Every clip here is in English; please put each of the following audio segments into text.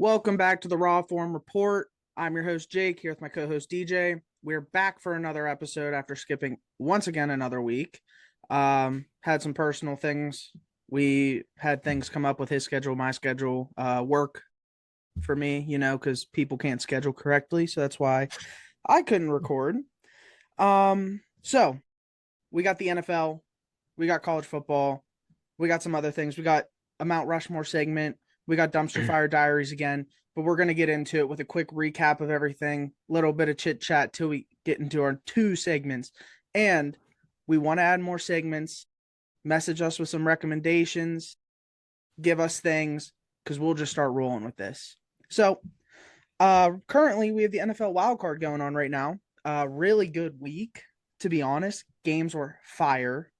Welcome back to the RawForm Report. I'm your host, Jake, here with my co-host, DJ. We're back for another episode after skipping once again another week. Had some personal things. We had things come up with his schedule, my schedule, work for me, because people can't schedule correctly. So that's why I couldn't record. So we got the NFL, we got college football, we got some other things. We got a Mount Rushmore segment. We got Dumpster Fire Diaries again, but we're going to get into it with a quick recap of everything, little bit of chit chat till we get into our two segments. And we want to add more segments. Message us with some recommendations, give us things, because we'll just start rolling with this. So, currently we have the NFL wildcard going on right now. Really good week, to be honest. Games were fire.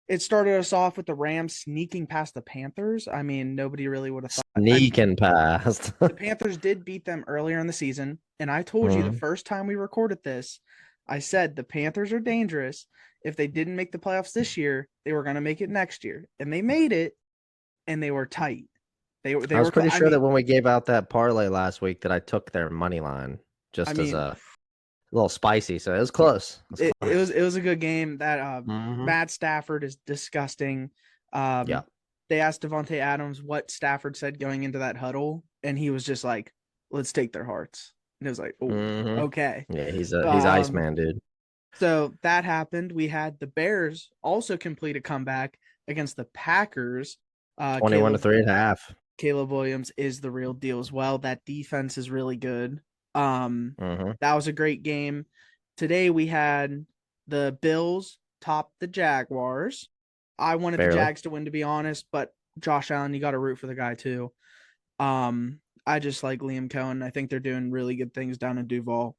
It started us off with the Rams sneaking past the Panthers. I mean, nobody really would have thought. Sneaking past. The Panthers did beat them earlier in the season, and I told you the first time we recorded this, I said the Panthers are dangerous. If they didn't make the playoffs this year, they were going to make it next year, and they made it, and they were tight. I was pretty sure that when we gave out that parlay last week that I took their money line as a little spicy, so it was close. It was a good game. That Matt Stafford is disgusting. They asked Devontae Adams what Stafford said going into that huddle, and he was just like, "Let's take their hearts." And it was like, "Oh, okay." Yeah, he's Iceman, dude. So that happened. We had the Bears also complete a comeback against the Packers. 21 to 3.5. Caleb Williams is the real deal as well. That defense is really good. That was a great game. Today we had the Bills top the Jaguars. I wanted the Jags to win, to be honest, but Josh Allen, you got to root for the guy too. I just like Liam Cohen. I think they're doing really good things down in Duval.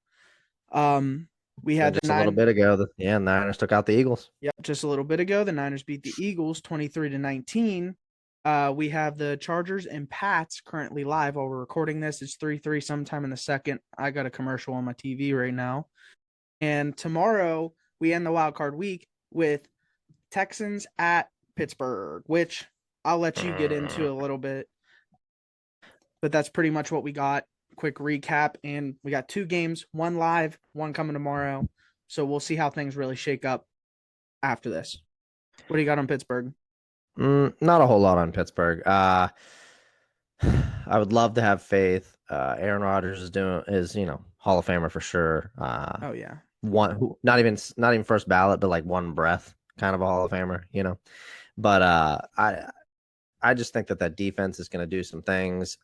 We had just a little bit ago. The Niners took out the Eagles. Yep, just a little bit ago, the Niners beat the Eagles 23-19. We have the Chargers and Pats currently live while we're recording this. It's 3-3 sometime in the second. I got a commercial on my TV right now. And tomorrow we end the wild card week with Texans at Pittsburgh, which I'll let you get into a little bit. But that's pretty much what we got. Quick recap. And we got two games, one live, one coming tomorrow. So we'll see how things really shake up after this. What do you got on Pittsburgh? Not a whole lot on Pittsburgh. I would love to have faith. Aaron Rodgers is Hall of Famer for sure. Oh yeah, not even first ballot, but like one breath kind of a Hall of Famer, But I just think that defense is going to do some things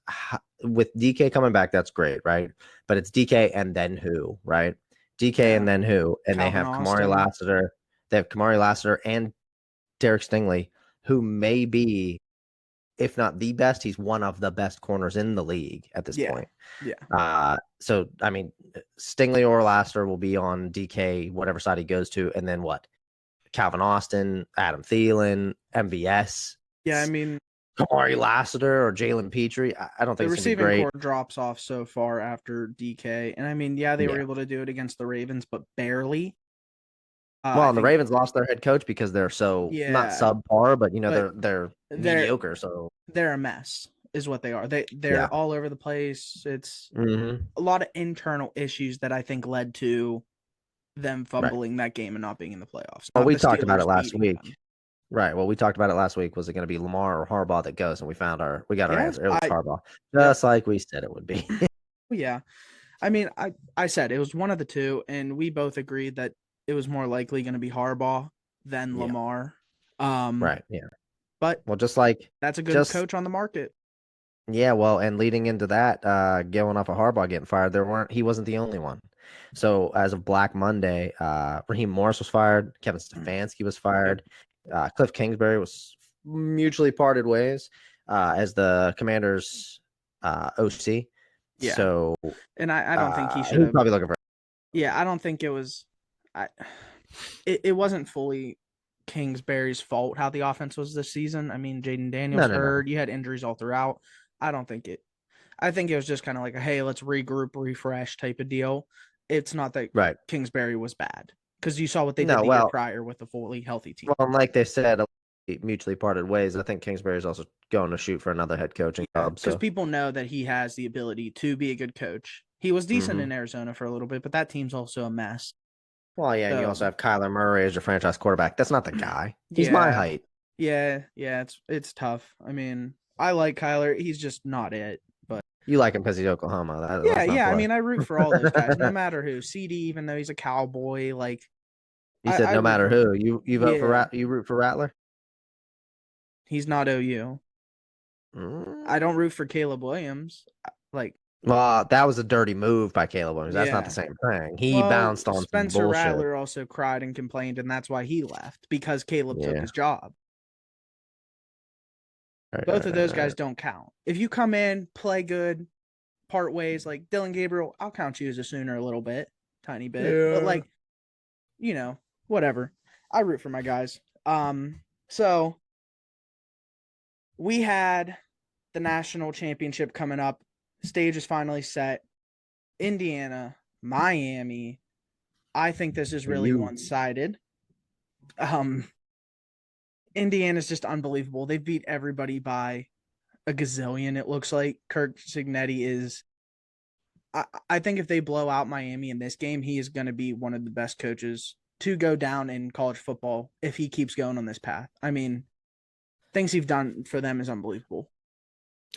with DK coming back. That's great, right? But it's DK and then who, right? DK and then who, and they have Kamari Lassiter. They have Kamari Lassiter and Derek Stingley, who may be, if not the best, he's one of the best corners in the league at this point. Yeah. So, I mean, Stingley or Lassiter will be on DK, whatever side he goes to. And then what? Calvin Austin, Adam Thielen, MVS. Yeah, I mean, Kamari Lassiter or Jalen Petrie. I don't think the it's going to be receiving great. core drops off so far after DK. And I mean, they were able to do it against the Ravens, but barely. Well, the Ravens lost their head coach because they're so not subpar, but they're mediocre. So they're a mess, is what they are. They're all over the place. It's a lot of internal issues that I think led to them fumbling that game and not being in the playoffs. Well, we talked about it last week. Right. Well, we talked about it last week. Was it going to be Lamar or Harbaugh that goes? And we got our answer. It was Harbaugh, just like we said it would be. Yeah. I mean, I said it was one of the two, and we both agreed that it was more likely going to be Harbaugh than Lamar. Right. Yeah. But just like that's a good coach on the market. Yeah. Well, and leading into that, going off of Harbaugh getting fired, he wasn't the only one. So as of Black Monday, Raheem Morris was fired. Kevin Stefanski was fired. Cliff Kingsbury was mutually parted ways as the Commanders' OC. Yeah. So, and I don't think he should have. Probably looking for. Yeah, I don't think it was. It wasn't fully Kingsbury's fault how the offense was this season. I mean, Jaden Daniels hurt. You had injuries all throughout. I think it was just kind of like a, hey, let's regroup, refresh type of deal. It's not that Kingsbury was bad. Because you saw what they did the year prior with a fully healthy team. Well, like they said, mutually parted ways, I think Kingsbury is also going to shoot for another head coaching job. because So, people know that he has the ability to be a good coach. He was decent in Arizona for a little bit, but that team's also a mess. well, yeah, and you also So have Kyler Murray as your franchise quarterback. That's not the guy. He's my yeah, height. yeah, it's tough. I mean, I like Kyler. He's just not it. But You like him because he's Oklahoma. yeah, Let's not yeah. I play. mean, I root for all those guys, no matter who. CD, even though he's a cowboy, like You said I no root matter for. who. You vote for Yeah, You root for Rattler. he's not OU. I don't Mm. root for Caleb Williams. Like, Well, that was a dirty move by Caleb Williams. That's not the yeah. same thing. He Well, bounced on some Spencer bullshit. Rattler also cried and complained, and that's why he left because Caleb took Yeah. his job. Right, Both right, of right, those right. guys don't count. If you come in, play good, part ways, like Dylan Gabriel, I'll count you as a Sooner a little bit, tiny bit, but Yeah. like, whatever. I root for my guys. So we had the national championship coming up. Stage is finally set. Indiana, Miami. I think this is really You. one-sided. Um, Indiana's just unbelievable. They beat everybody by a gazillion. It looks like Kirk Signetti is. I think if they blow out Miami in this game, he is going to be one of the best coaches to go down in college football if he keeps going on this path. I mean, things he's done for them is unbelievable.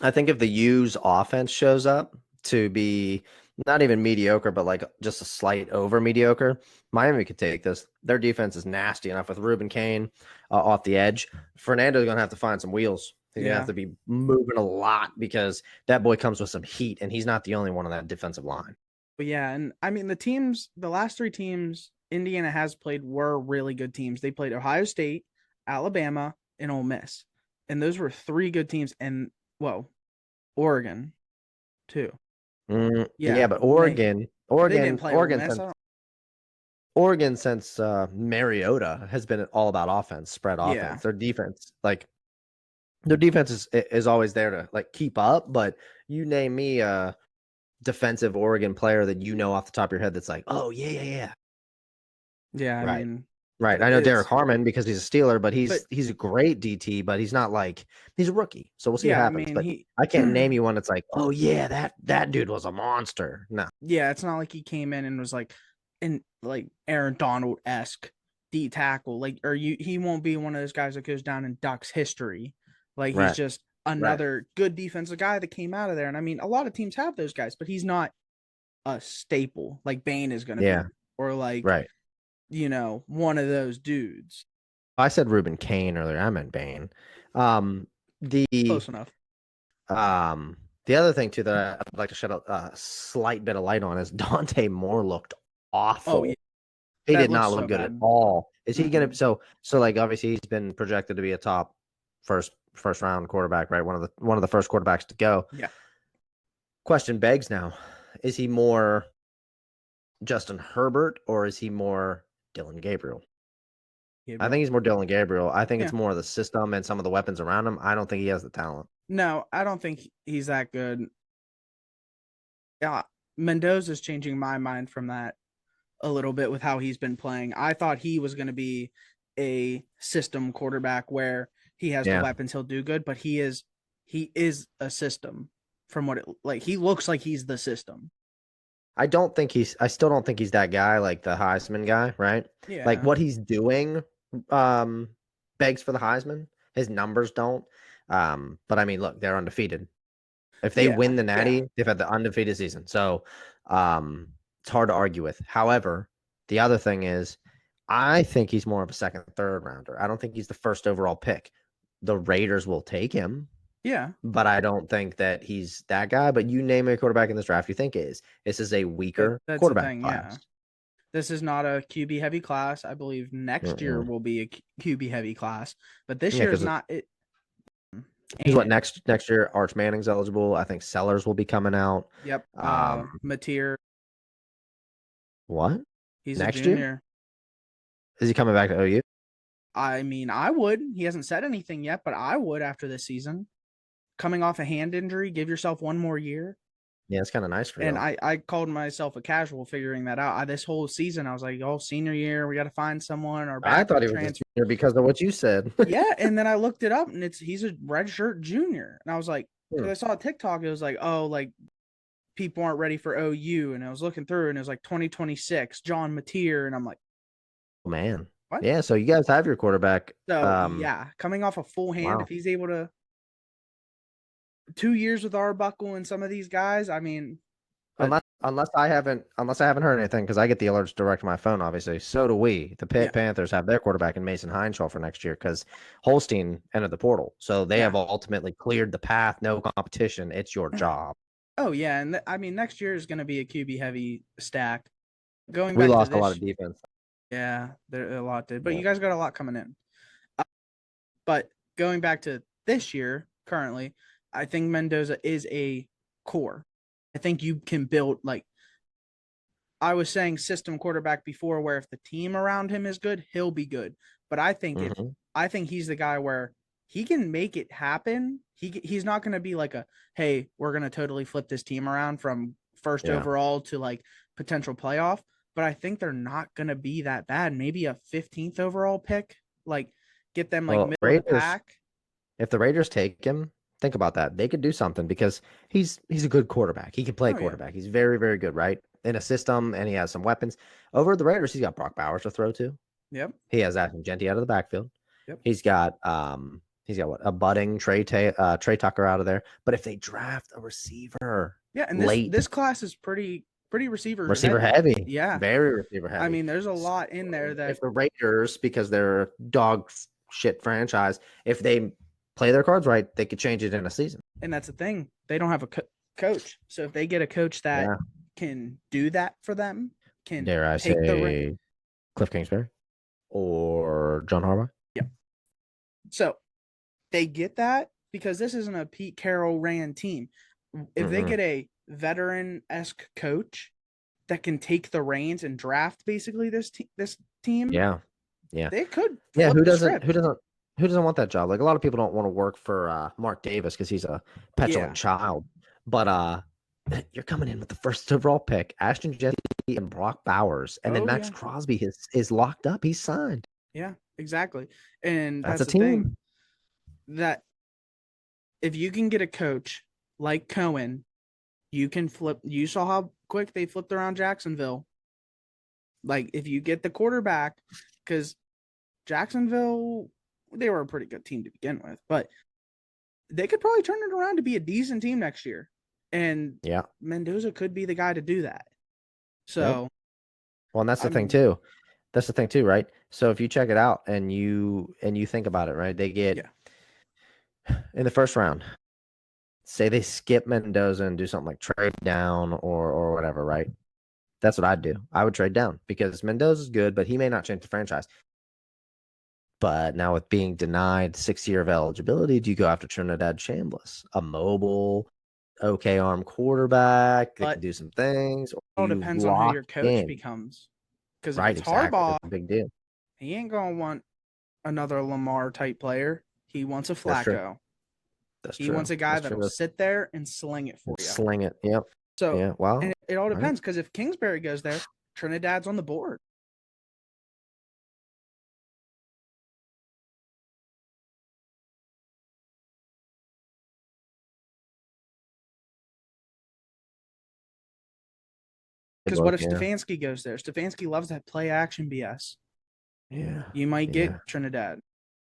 I think if the U's offense shows up to be not even mediocre, but like just a slight over mediocre, Miami could take this. Their defense is nasty enough with Ruben Kane off the edge. Fernando's going to have to find some wheels. He's going to have to be moving a lot because that boy comes with some heat, and he's not the only one on that defensive line. But yeah, and I mean, the last three teams Indiana has played were really good teams. They played Ohio State, Alabama, and Ole Miss. And those were three good teams. And, well, Oregon, too. Yeah, but Oregon, they didn't play Ole Miss. Oregon since Mariota has been all about offense, spread offense. Their defense, is always there to like keep up. But you name me a defensive Oregon player that you know off the top of your head that's like, oh yeah. Yeah, I Right. mean, Right. I know Derek Harmon because he's a Steeler, but he's a great DT, but he's not like he's a rookie. So we'll see what happens. I mean, but I can't name you one that's like, oh yeah, that dude was a monster. No. Yeah, it's not like he came in and was like Aaron Donald-esque D tackle. He won't be one of those guys that goes down in Ducks history. Like he's just another good defensive guy that came out of there. And I mean, a lot of teams have those guys, but he's not a staple like Bain is gonna be. Or like one of those dudes. I said Ruben Kane earlier. I meant Bain. Close enough. The other thing too that I'd like to shed a slight bit of light on is Dante Moore looked awful. Oh, yeah. He did not look good at all. Is he gonna so like obviously he's been projected to be a top first round quarterback, right? One of the first quarterbacks to go. Yeah. Question begs now, is he more Justin Herbert or is he more Dylan Gabriel? I think he's more Dylan Gabriel. I think it's more the system and some of the weapons around him. I don't think he has the talent. No, I don't think he's that good. Yeah, Mendoza's changing my mind from that a little bit with how he's been playing. I thought he was going to be a system quarterback where he has the weapons, he'll do good, but he is a system from what he looks like he's the system. I still don't think he's that guy, like the Heisman guy, right? Yeah. Like what he's doing begs for the Heisman. His numbers don't. But I mean, look, they're undefeated. If they win the Natty, they've had the undefeated season. So it's hard to argue with. However, the other thing is I think he's more of a second, third rounder. I don't think he's the first overall pick. The Raiders will take him. Yeah. But I don't think that he's that guy. But you name a quarterback in this draft you think is. This is a weaker quarterback class. Yeah. This is not a QB heavy class. I believe next year will be a QB heavy class. But this year is not it. He's what next year? Arch Manning's eligible. I think Sellers will be coming out. Yep. Mateer. What? He's next a junior. Year? Is he coming back to OU? I mean, I would. He hasn't said anything yet, but I would after this season. Coming off a hand injury, give yourself one more year. Yeah, it's kind of nice for And y'all. I called myself a casual figuring that out. This whole season, I was like, oh, senior year, we got to find someone. Our I thought backup he was a transfer. senior because of what you said. Yeah, and then I looked it up, and he's a redshirt junior, and I was like, Hmm. because I saw a TikTok, it was like, oh, like people aren't ready for OU, and I was looking through, and it was like 2026, John Mateer, and I'm like, Oh, man. what? Yeah, so you guys have your quarterback. So yeah, coming off a full hand, Wow. if he's able to 2 years with Arbuckle and some of these guys, I mean, but Unless I haven't heard anything, because I get the alerts direct to my phone, obviously. So do we. The yeah, Panthers have their quarterback in Mason Hineshaw for next year because Holstein entered the portal. So they have yeah. ultimately cleared the path, no competition. It's your job. Oh yeah, and I mean next year is going to be a QB heavy stack. Going We back to lost a lot this, of defense. yeah, there a lot did, but Yeah. you guys got a lot coming in. But going back to this year, currently, I think Mendoza is a core. I think you can build like I was saying system quarterback before, where if the team around him is good, he'll be good. But Hmm. I think he's the guy where he can make it happen. He's not going to be like a hey, we're going to totally flip this team around from first Yeah. overall to like potential playoff. But I think they're not going to be that bad. Maybe a 15th overall pick, like get them like Well, middle of the Raiders, pack. if the Raiders take him, think about that. They could do something because he's a good quarterback. He can play Oh yeah, quarterback. He's very, very good, right? In a system, and he has some weapons. Over at the Raiders, he's got Brock Bowers to throw to. yep, He has Ashton Genty out of the backfield. yep, He's got what, a budding Trey Tucker out of there. But if they draft a receiver yeah. And this late, this class is pretty receiver receiver heavy. heavy, Yeah, very receiver I heavy. mean, there's a So lot in there that if the Raiders, because they're a dog shit franchise, if they play their cards right, they could change it in a season. and that's the thing. They don't have a coach. So if they get a coach that Yeah. can do that for them, can Dare I take the say Cliff Kingsbury or John Harbaugh? yeah. So they get that because this isn't a Pete Carroll ran team. If they Mm-mm. get a veteran esque coach that can take the reins and draft basically this team, Yeah. Yeah. they could Yeah. flip Who the doesn't? Who script. doesn't? Who doesn't want that job? Like a lot of people don't want to work for Mark Davis because he's a petulant Yeah. child. But you're coming in with the first overall pick, Ashton Jeffy and Brock Bowers, and then Oh Max yeah. Crosby is locked up. He's signed. Yeah. Exactly. And That's that's a the thing team. that if you can get a coach like Cohen, you can flip. You saw how quick they flipped around Jacksonville. Like if you get the quarterback, because Jacksonville, they were a pretty good team to begin with, but they could probably turn it around to be a decent team next year. And Yeah. Mendoza could be the guy to do that. Yep. So, Well, and that's I the thing mean, too. That's the thing too, right? So if you check it out and you think about it, right? They get yeah, in the first round. Say they skip Mendoza and do something like trade down or whatever, right? That's what I'd do. I would trade down because Mendoza's good, but he may not change the franchise. But now with being denied 6 year of eligibility, do you go after Trinidad Chambliss, a mobile, okay arm quarterback that but can do some things, or it do all you depends on who lock your coach in? becomes. Because if Right, it's exactly. Harbaugh, That's a big deal. he ain't gonna want another Lamar type player. He wants a That's true. Flacco. That's He wants true. a guy That's that'll true. sit there and sling it for you. Sling it. Yep. So, Yeah. and Wow. it all All right. depends because if Kingsbury goes there, Trinidad's on the board. Because what Book, if yeah. Stefanski goes there? Stefanski loves that play action BS. Yeah. You might Yeah. get Trinidad.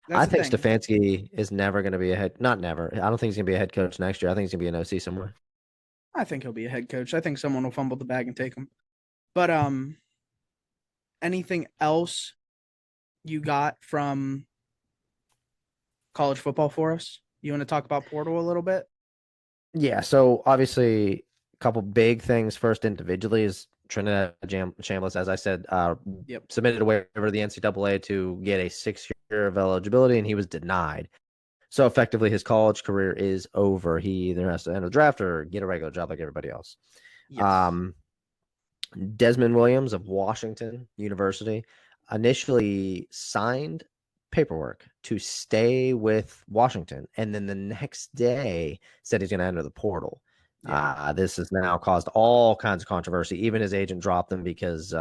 That's I the think thing. Stefanski is never going to be a head. Not never. I don't think he's going to be a head coach next year. I think he's going to be an OC somewhere. I think he'll be a head coach. I think someone will fumble the bag and take him. But anything else you got from college football for us? You want to talk about portal a little bit? Yeah. So obviously, a couple big things. First, individually is Trinidad Chambliss, as I said, Yep. submitted a waiver to the NCAA to get a 6 year of eligibility, and he was denied. So effectively, his college career is over. He either has to enter the draft or get a regular job like everybody else. Yes. Um, Desmond Williams of Washington University initially signed paperwork to stay with Washington, and then the next day said he's going to enter the portal. Yeah. This has now caused all kinds of controversy. Even his agent dropped him because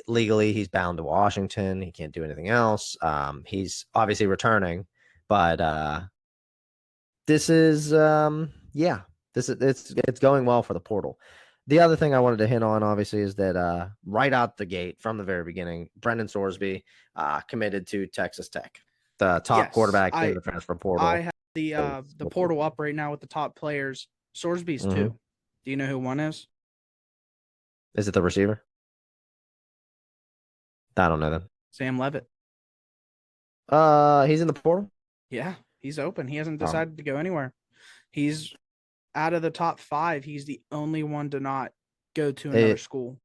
legally he's bound to Washington. He can't do anything else. He's obviously returning, but this is yeah, this is it's going well for the portal. The other thing I wanted to hint on, obviously, is that right out the gate from the very beginning, Brendan Sorsby committed to Texas Tech, the top Yes. quarterback in the transfer I portal. have the portal up right now with the top players. Sorsby's Mm-hmm. two. Do you know who one is? Is it the receiver? I don't know them. Sam Levitt. He's in the portal. Yeah, he's open. He hasn't Oh, decided to go anywhere. He's out of the top 5. He's the only one to not go to another school.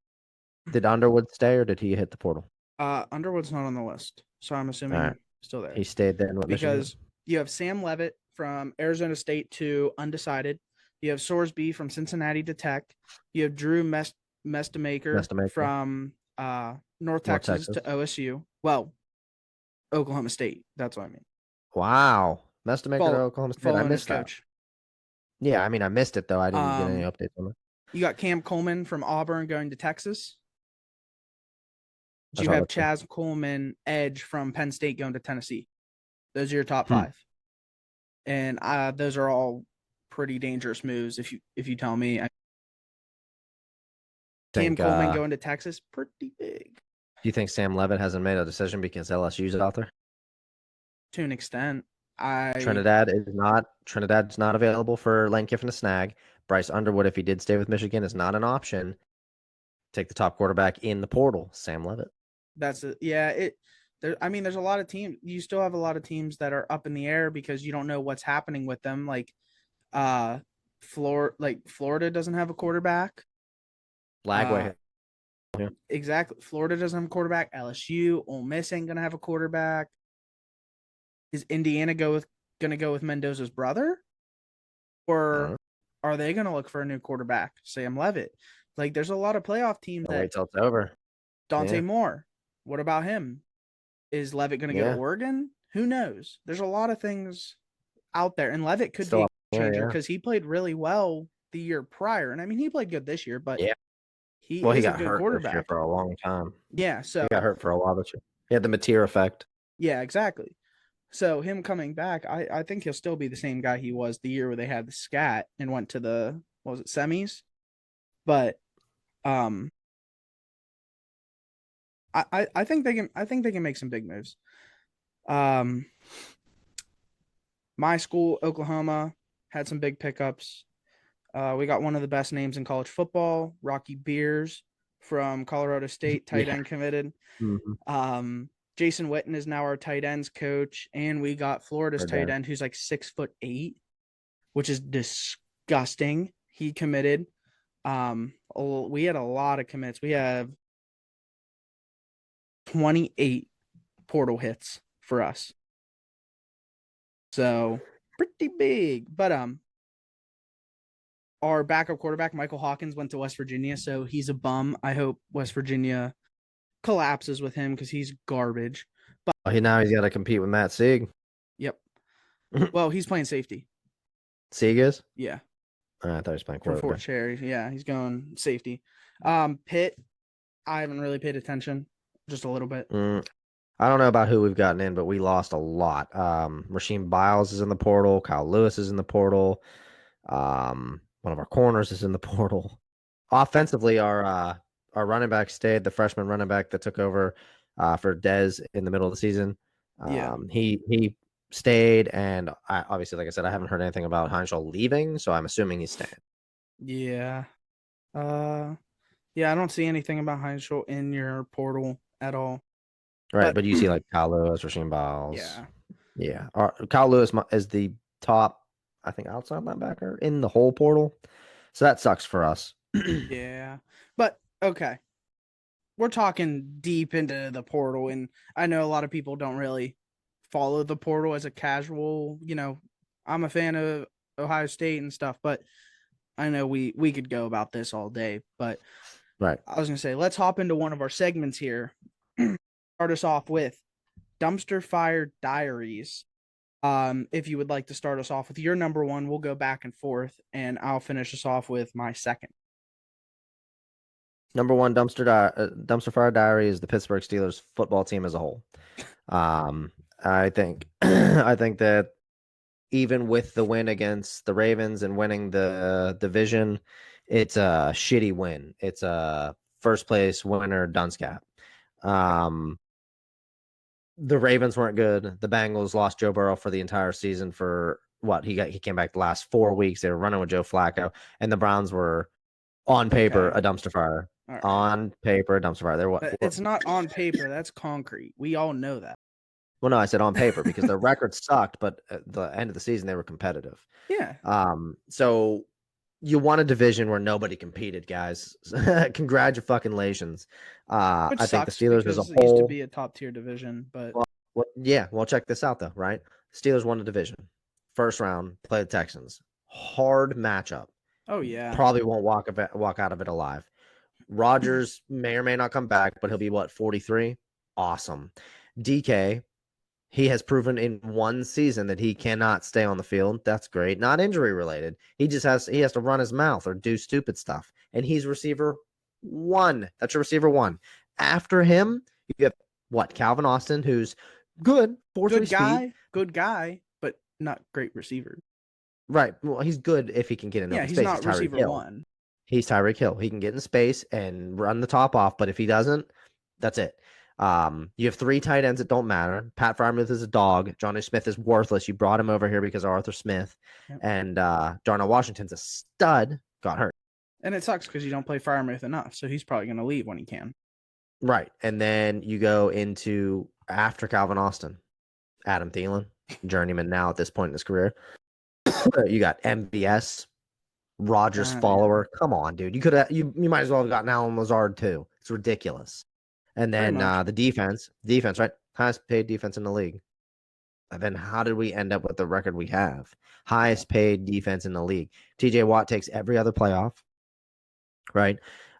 did Underwood stay or did he hit the portal? Underwood's not on the list, so I'm All assuming right, still there he stayed then with Michigan. because you have Sam Levitt from Arizona State to undecided. You have Sorsby from Cincinnati to Tech. You have Drew Mestamaker Mestamaker. from North Texas to OSU. Well, Oklahoma State. That's what I mean. Wow, Mestamaker to Oklahoma State. I Following his missed that. coach. Yeah, I mean, I missed it though. I didn't get any updates on it. You got Cam Coleman from Auburn going to Texas. I You saw have that too. Chaz Coleman, Edge from Penn State going to Tennessee. Those are your top 5, and those are all pretty dangerous moves. If you tell me, Cam Coleman going to Texas, pretty big. Do you think Sam Levitt hasn't made a decision because LSU's out there? To an extent, Trinidad's not available for Lane Kiffin to snag. Bryce Underwood, if he did stay with Michigan, is not an option. Take the top quarterback in the portal, Sam Levitt. That's it. Yeah, there's a lot of teams. You still have a lot of teams that are up in the air because you don't know what's happening with them. Like, Florida doesn't have a quarterback. Lagway. Yeah. Exactly. Florida doesn't have a quarterback. LSU, Ole Miss ain't gonna have a quarterback. Is Indiana gonna go with Mendoza's brother, or are they gonna look for a new quarterback? Sam Levitt. Like, there's a lot of playoff teams that wait till it's over. Dante Moore. What about him? Is Levitt gonna go to Oregon? Who knows? There's a lot of things out there, and Levitt could be a changer because he played really well the year prior, and I mean he played good this year, but he got a good quarterback for a long time. Yeah, so he got hurt for a while this year. He had the Mateer effect. Yeah, exactly. So him coming back, I think he'll still be the same guy he was the year where they had the scat and went to the semis. But I think they can make some big moves. My school, Oklahoma, had some big pickups. We got one of the best names in college football, Rocky Beers from Colorado State, tight end committed. Mm-hmm. Jason Witten is now our tight ends coach, and we got Florida's tight end who's like 6'8", which is disgusting. He committed. We had a lot of commits. We have 28 portal hits for us. So pretty big. But our backup quarterback, Michael Hawkins, went to West Virginia, so he's a bum. I hope West Virginia collapses with him because he's garbage. But now he's got to compete with Matt Sieg. Yep. Well, he's playing safety. Sieg is? Yeah. I thought he was playing quarterback. For Fort Cherry. Yeah, he's going safety. Pitt, I haven't really paid attention. Just a little bit. I don't know about who we've gotten in, but we lost a lot. Rasheem Biles is in the portal. Kyle Lewis is in the portal. One of our corners is in the portal. Offensively, our running back stayed. The freshman running back that took over for Dez in the middle of the season. He stayed, and obviously, like I said, I haven't heard anything about Heinschel leaving, so I'm assuming he's staying. Yeah. I don't see anything about Heinschel in your portal at all. Right, but you see like Kyle Lewis, Rasheem Biles. Yeah. Kyle Lewis is the top, I think, outside linebacker in the whole portal. So that sucks for us. Yeah. But, okay. We're talking deep into the portal, and I know a lot of people don't really follow the portal as a casual, I'm a fan of Ohio State and stuff, but I know we could go about this all day. But right. I was going to say, let's hop into one of our segments here. Start us off with Dumpster Fire Diaries. If you would like to start us off with your number one, we'll go back and forth, and I'll finish us off with my second. Number one dumpster fire diary is the Pittsburgh Steelers football team as a whole. I think I think that even with the win against the Ravens and winning the division, it's a shitty win. It's a first place winner dunce cap. The Ravens weren't good. The Bengals lost Joe Burrow for the entire season for what he came back the last 4 weeks. They were running with Joe Flacco, and the Browns were on paper Okay. a dumpster fire. All right. On paper, a dumpster fire. They're what? It's not on paper. That's concrete. We all know that. Well, no, I said on paper because their record sucked, but at the end of the season they were competitive. Yeah. So you won a division where nobody competed, guys. Congratulations. Which I think the sucks Steelers as a because it used to whole. be a top tier division, but Well, check this out though, right? Steelers won the division, first round, play the Texans. Hard matchup. oh yeah. Probably won't walk out of it alive. Rodgers may or may not come back, but he'll be what, 43? Awesome. DK, he has proven in one season that he cannot stay on the field. That's great. Not injury related. He has to run his mouth or do stupid stuff. And he's receiver one. That's your receiver one. After him, you have what? Calvin Austin, who's good, 4.3 speed. Good guy, but not great receiver. Right. Well, he's good if he can get in open He's space. not receiver Hill. one. He's Tyreek Hill. He can get in space and run the top off, but if he doesn't, that's it. You have three tight ends that don't matter. Pat Freiermuth is a dog. Johnny Smith is worthless. You brought him over here because of Arthur Smith. Yep. And Darnell Washington's a stud. Got hurt. And it sucks because you don't play Freiermuth enough, so he's probably going to leave when he can. Right. And then you go into after Calvin Austin, Adam Thielen, journeyman now at this point in his career. You got MBS, Rodgers follower. Yeah. Come on, dude. You might as well have gotten Alan Lazard too. It's ridiculous. And then the defense, right? Highest paid defense in the league. And then how did we end up with the record we have? Highest paid defense in the league. TJ Watt takes every other playoff, right?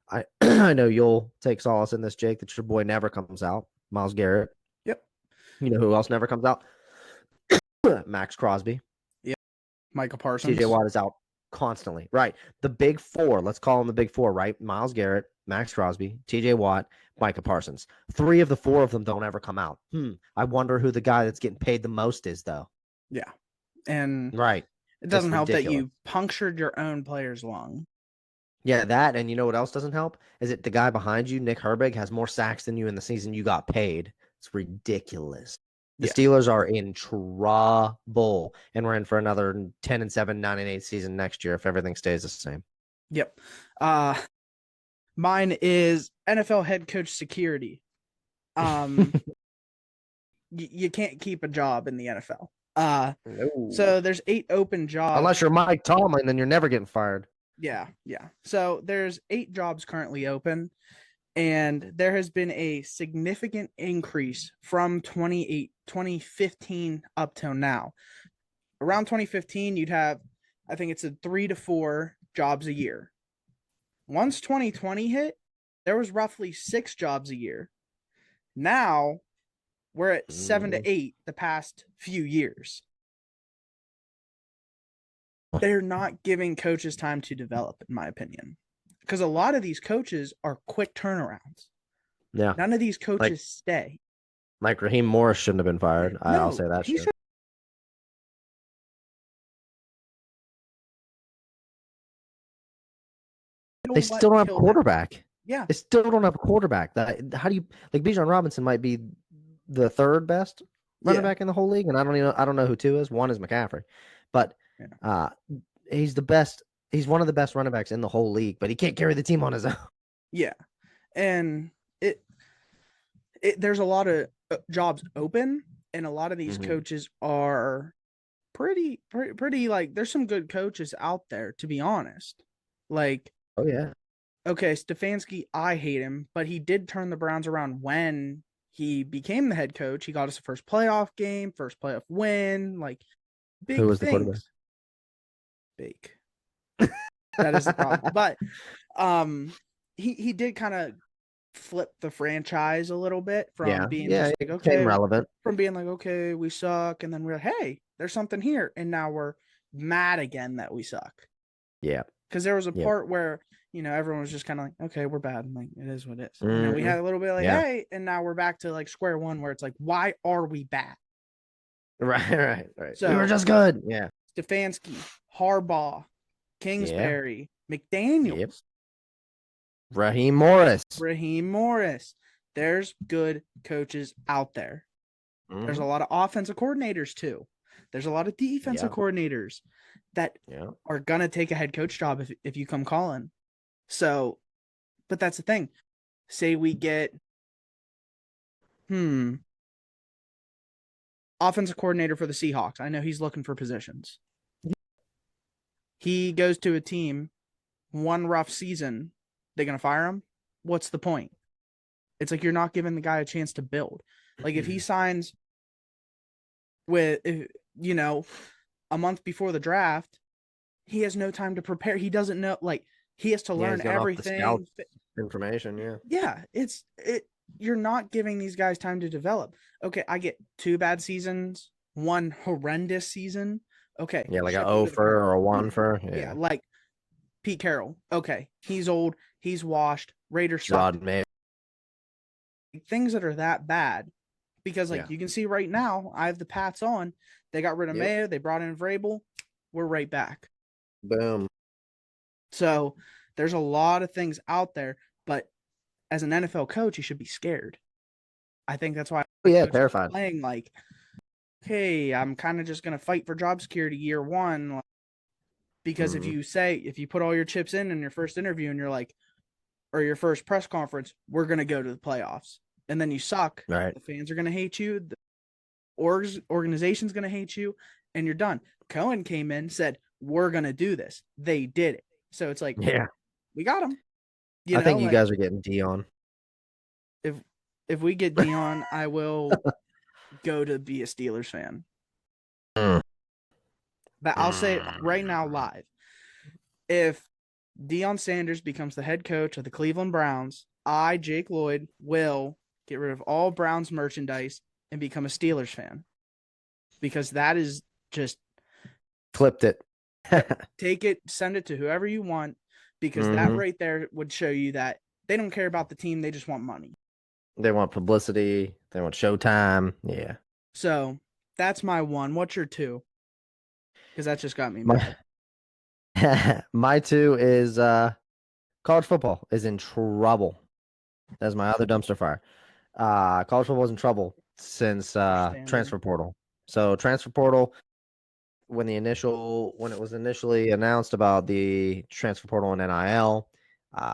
I know you'll take solace in this, Jake, that your boy never comes out. Myles Garrett. Yep. You know who else never comes out? Max Crosby. Yep. Michael Parsons. TJ Watt is out constantly. Right. The big four, let's call them the big four, right? Myles Garrett, Max Crosby, TJ Watt, Micah Parsons. 3 of the 4 of them don't ever come out. I wonder who the guy that's getting paid the most is, though. Yeah. And right. It doesn't help that you punctured your own player's lung. Yeah, that, and you know what else doesn't help? Is it the guy behind you, Nick Herbig, has more sacks than you in the season you got paid. It's ridiculous. The Steelers are in trouble, and we're in for another 10-7, 9-8 season next year if everything stays the same. Yep. Mine is NFL head coach security. You can't keep a job in the NFL. No. So there's 8 open jobs. Unless you're Mike Tomlin, then you're never getting fired. Yeah. So there's 8 jobs currently open. And there has been a significant increase from 2015 up till now. Around 2015, you'd have, I think it's 3 to 4 jobs a year. Once 2020 hit, there was roughly 6 jobs a year. Now we're at 7 to 8 the past few years. They're not giving coaches time to develop, in my opinion. Because a lot of these coaches are quick turnarounds. Yeah. None of these coaches stay. Like Raheem Morris shouldn't have been fired. I'll say that. They still don't have a quarterback. Yeah. They still don't have a quarterback. How do you like Bijan Robinson might be the 3rd best running back in the whole league, and I don't know who 2 is. 1 is McCaffrey. But he's the best. He's one of the best running backs in the whole league, but he can't carry the team on his own. Yeah. And there's a lot of jobs open, and a lot of these coaches are pretty like, there's some good coaches out there, to be honest. Like, oh yeah. Okay, Stefanski, I hate him, but he did turn the Browns around when he became the head coach. He got us the first playoff game, first playoff win, like big Who was things. The quarterback? Big. That is the problem. But he did kind of flip the franchise a little bit from Yeah, being yeah, just it like, became okay, relevant. from being like, okay, we suck, and then we're like, hey, there's something here, and now we're mad again that we suck. Yeah, Because there was a yeah, part where everyone was just kind of like, okay, we're bad, and like it is what it is, and then we hmm had a little bit like, yeah, hey, and now we're back to like square one where it's like, why are we bad? right. We were So just good. Yeah, Stefanski, Harbaugh, yeah, Kingsbury, yep. McDaniels, Raheem Morris. Raheem Morris. There's good coaches out there. There's a Hmm. lot of offensive coordinators too. There's a lot of defensive Yeah, coordinators that yeah. are gonna take a head coach job if you come calling. So, but that's the thing. Say we get offensive coordinator for the Seahawks. I know he's looking for positions. He goes to a team, one rough season. They're gonna fire him. What's the point? It's like you're not giving the guy a chance to build. Like if he signs with a month before the draft, he has no time to prepare. He doesn't know, like he has to Yeah, learn he's going off the scout everything. information. Yeah. Yeah, you're not giving these guys time to develop. Okay, I get 2 bad seasons, one horrendous season. Okay, Yeah, like a ship him O to the for curb. or a one Yeah, for. yeah, Yeah. like Pete Carroll. Okay, he's old, he's washed. Raiders suck. Gerard May. Things that are that bad, because Yeah. like you can see right now, I have the Pats on. They got rid of Yep. Mayo. They brought in Vrabel. We're right back. Boom. So there's a lot of things out there, but as an NFL coach, you should be scared. I think that's why Oh, yeah, coaches are terrified. playing like, hey, I'm kind of just going to fight for job security year one. Because Hmm. if you put all your chips in your first interview and you're like, or your first press conference, we're going to go to the playoffs. And then you suck. Right. The fans are going to hate you. The organization's going to hate you, and you're done. Cohen came in, said, we're going to do this. They did it. So it's like, Yeah. we got him. I think you Like guys are getting Dion. if we get Dion, I will go to be a Steelers fan. Mm. But I'll say it right now Mm. live. If Deion Sanders becomes the head coach of the Cleveland Browns, I, Jake Lloyd, will get rid of all Browns merchandise and become a Steelers fan. Because that is just Flipped it. take it, send it to whoever you want, because that Hmm. right there would show you that they don't care about the team, they just want money. They want publicity. They want showtime. Yeah. So that's my one. What's your two? Because that just got me My mad. my two is college football is in trouble. That's my other dumpster fire. College football is in trouble since Understanding. transfer portal. So transfer portal, when it was initially announced about the transfer portal and NIL,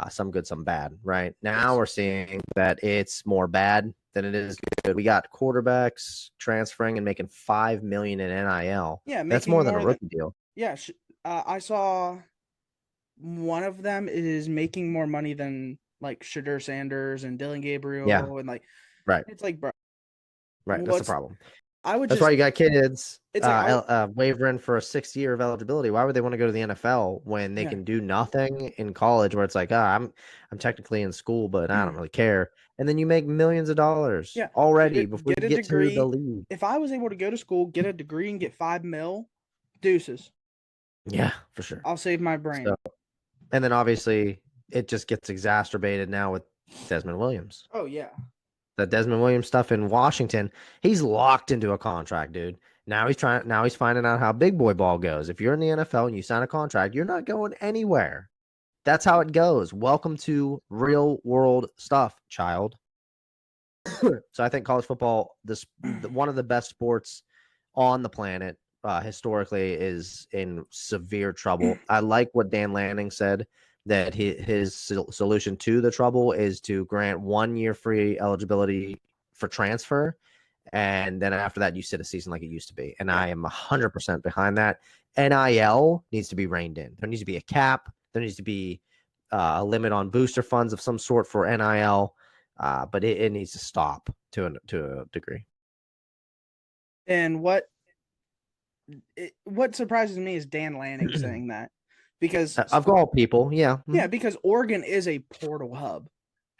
some good, some bad. Right now, Yes. we're seeing that it's more bad than it is good. We got quarterbacks transferring and making $5 million in NIL. Yeah, That's making more than a more than rookie deal. yeah. I saw one of them is making more money than like Shadur Sanders and Dylan Yeah, Gabriel, and like right, it's like, bro, right. That's the what's problem. I would That's why just you got kids it's like I wavering for a 6 year of eligibility. Why would they want to go to the NFL when they yeah can do nothing in college? Where it's like, I'm technically in school, but I don't really care. And then you make millions of dollars yeah already before get you a get to the degree. league. If I was able to go to school, get a degree, and get 5 mil, deuces, Yeah, for sure. I'll save my So, brain. and then obviously it just gets exacerbated now with Desmond Williams. Oh yeah, The Desmond Williams stuff in Washington, he's locked into a contract, dude. Now he's finding out how big boy ball goes. If you're in the NFL and you sign a contract, you're not going anywhere. That's how it goes. Welcome to real world stuff, child. So I think college football, one of the best sports on the planet, historically, is in severe trouble. I like what Dan Lanning said, that his solution to the trouble is to grant 1 year free eligibility for transfer, and then after that, you sit a season like it used to be. And yeah. I am 100% behind that. NIL needs to be reined in. There needs to be a cap. There needs to be a limit on booster funds of some sort for NIL, but it needs to stop to a degree. And what surprises me is Dan Lanning saying that, because Of all people, yeah. yeah, Mhm. because Oregon is a portal hub.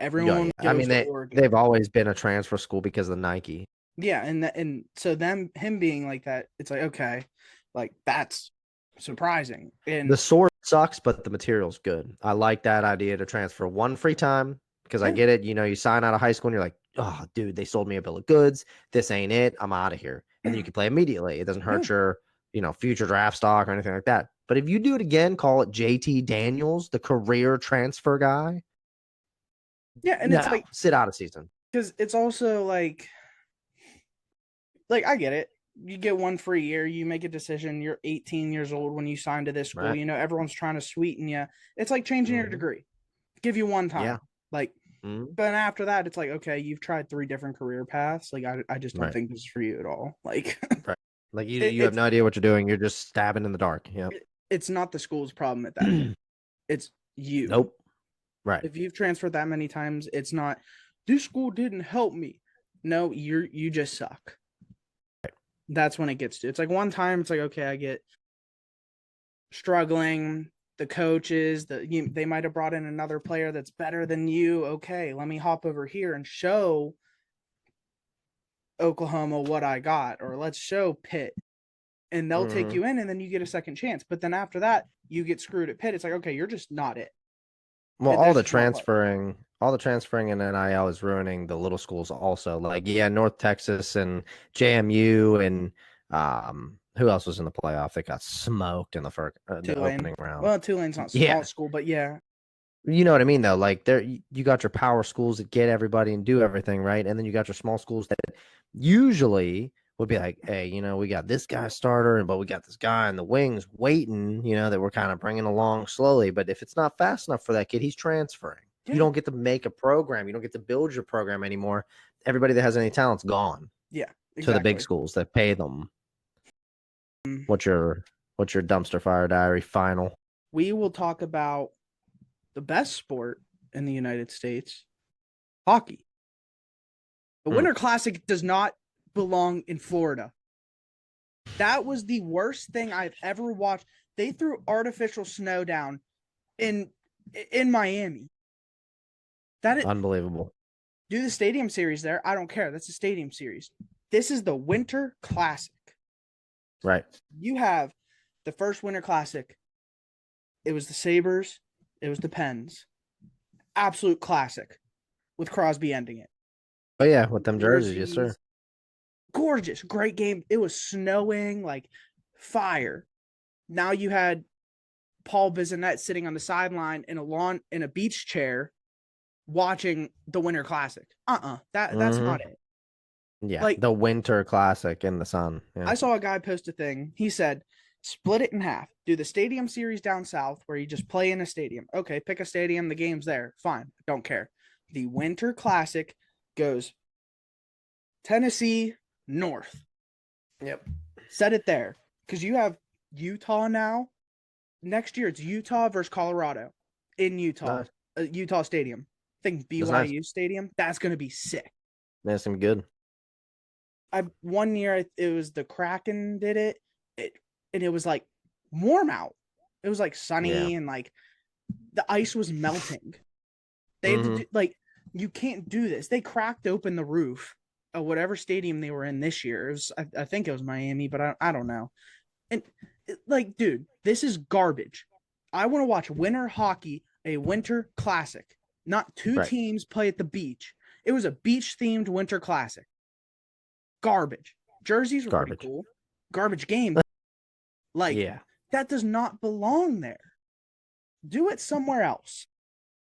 Everyone I goes mean, to Oregon. they've always been a transfer school because of Nike. Yeah, and so him being like that, it's like, okay, like that's surprising. And The sword sucks, but the material's good. I like that idea to transfer one free time because I yeah, get it. You know, you sign out of high school and you're like, oh, dude, they sold me a bill of goods. This ain't it. I'm out of here. And then you can play immediately. It doesn't yeah, hurt your, future draft stock or anything like that. But if you do it again, call it JT Daniels, the career transfer guy. yeah, and it's No, like sit out a season. because it's also like I get it. You get one free year, you make a decision. You're 18 years old when you sign to this school. Right. You know, everyone's trying to sweeten you. It's like changing your Hmm. degree. Give you one Yeah. time. Like, Hmm. but after that, it's like, okay, you've tried 3 different career paths. Like, I just don't Right. think this is for you at all. Like, Right. Like you, it, you have it's no idea what you're doing. You're just stabbing in the dark. Yep. it's not the school's problem at that point. It's you. Nope. Right. If you've transferred that many times, it's not this school didn't help me. No, you just suck. That's when it gets to. It's like one time, it's like, okay, I get struggling. The coaches, they might have brought in another player that's better than you. Okay, let me hop over here and show Oklahoma what I got, or let's show Pitt, and they'll take Hmm. you in, and then you get a second chance. But then after that, you get screwed at Pitt. It's like, okay, you're just not it. Well, There's just not much. all the transferring and NIL is ruining the little schools also. Like, yeah, North Texas and JMU and who else was in the playoff that got smoked in the first the Tulane. opening round? Well, Tulane's not Yeah, small school, but yeah, you know what I mean though. Like there, you got your power schools that get everybody and do everything right, and then you got your small schools that usually would be like, hey, we got this guy starter, but we got this guy in the wings waiting, that we're kind of bringing along slowly. But if it's not fast enough for that kid, he's transferring. You yeah, don't get to make a program. You don't get to build your program anymore. Everybody that has any talent's gone yeah, to the big exactly. schools that pay them. Mm. What's your dumpster fire diary final? We will talk about the best sport in the United States, hockey. The Hmm. Winter Classic does not belong in Florida. That was the worst thing I've ever watched. They threw artificial snow down in in Miami. That is, Unbelievable. do the stadium series there. I don't care. That's a stadium series. This is the Winter Classic. Right. You have the first Winter Classic. It was the Sabres. It was the Pens. Absolute classic with Crosby ending it. Oh yeah, with them jerseys, yes sir. Gorgeous, great game. It was snowing like fire. Now you had Paul Bissonnette sitting on the sideline in a beach chair watching the Winter Classic. That's Hmm. not it. Yeah, Like the Winter Classic in the sun. Yeah. I saw a guy post a thing. He said, split it in half. Do the stadium series down south where you just play in a stadium. Okay, pick a stadium, the game's there. Fine. Don't care. The Winter Classic goes Tennessee north. Yep. Set it there. Because you have Utah now. Next year it's Utah versus Colorado in Utah. Nice. Utah Stadium. I think That's nice. BYU Stadium. That's gonna be sick. That's some good. One year it was the Kraken did it, and it was like warm out. It was like Yeah. sunny and like the ice was melting. They had to Hmm. do, like you can't do this. They cracked open the roof of whatever stadium they were in this year. It was I think it was Miami, but I don't know. And like, dude, this is garbage. I want to watch winter hockey, a winter classic, not two Right. teams play at the beach. It was a beach themed winter classic. Garbage. Jerseys were pretty Garbage. cool. Garbage game. Like, Yeah. that does not belong there. Do it somewhere else.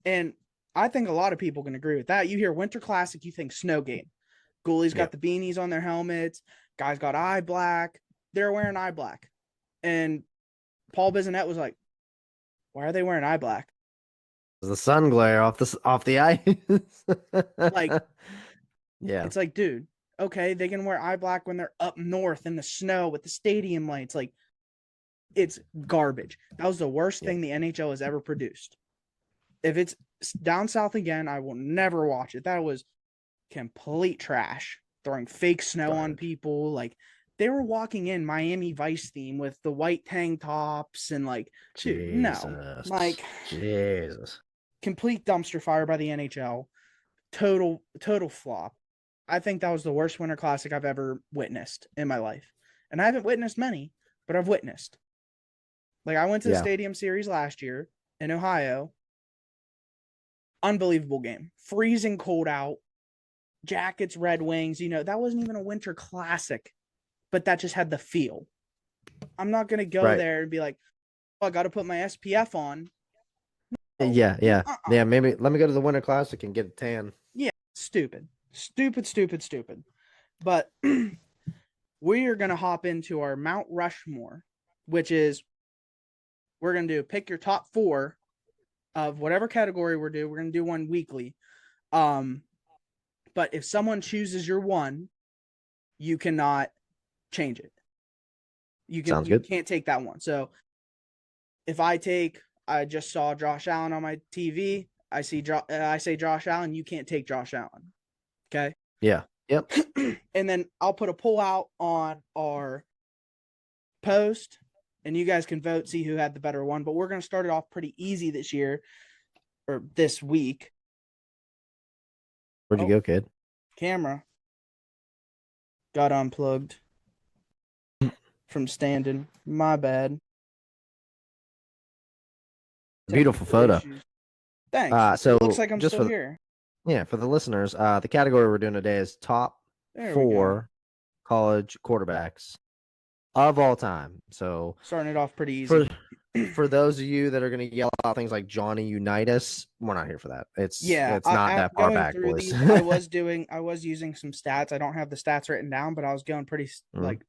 And I think a lot of people can agree with that. You hear Winter Classic, you think snow game. Goalies got the beanies on their helmets. Guys got eye black. They're wearing eye black. And Paul Bissonnette was like, why are they wearing eye black? The sun glare off the ice. Like, Yeah. it's like, dude, okay, they can wear eye black when they're up north in the snow with the stadium lights. Like, it's garbage. That was the worst thing the NHL has ever produced. If it's down south again, I will never watch it. That was complete trash. Throwing fake snow on Garbage. people. Like, they were walking in Miami Vice theme with the white tank tops and like, dude, no. Jesus. Like, Jesus. complete dumpster fire by the NHL. total flop. I think that was the worst Winter Classic I've ever witnessed in my life. And I haven't witnessed many, but I've witnessed. Like, I went to the Yeah. Stadium Series last year in Ohio. Unbelievable game. Freezing cold out. Jackets, Red Wings. That wasn't even a Winter Classic, but that just had the feel. I'm not going to go Right. there and be like, oh, I got to put my SPF on. No. Yeah. Uh-uh. Maybe let me go to the Winter Classic and get a tan. Yeah, stupid. But we are going to hop into our Mount Rushmore, which is we're going to do pick your top 4 of whatever category we're doing. We're going to do one weekly. But if someone chooses your one, you cannot change it. You can't take that one. So if I just saw Josh Allen on my TV, I say Josh Allen, you can't take Josh Allen. Okay? Yeah. Yep. And then I'll put a poll out on our post, and you guys can vote, see who had the better one. But we're going to start it off pretty easy this year, or this week. Where'd you go, kid? Camera got unplugged from standing. My bad. Beautiful photo. Thanks. So it looks like I'm just still for here. Yeah, for the listeners, the category we're doing today is top There we 4 college quarterbacks of all time. So starting it off pretty easy. For those of you that are going to yell out things like Johnny Unitas, we're not here for that. It's not that far back, boys. These, I was using some stats. I don't have the stats written down, but I was going pretty like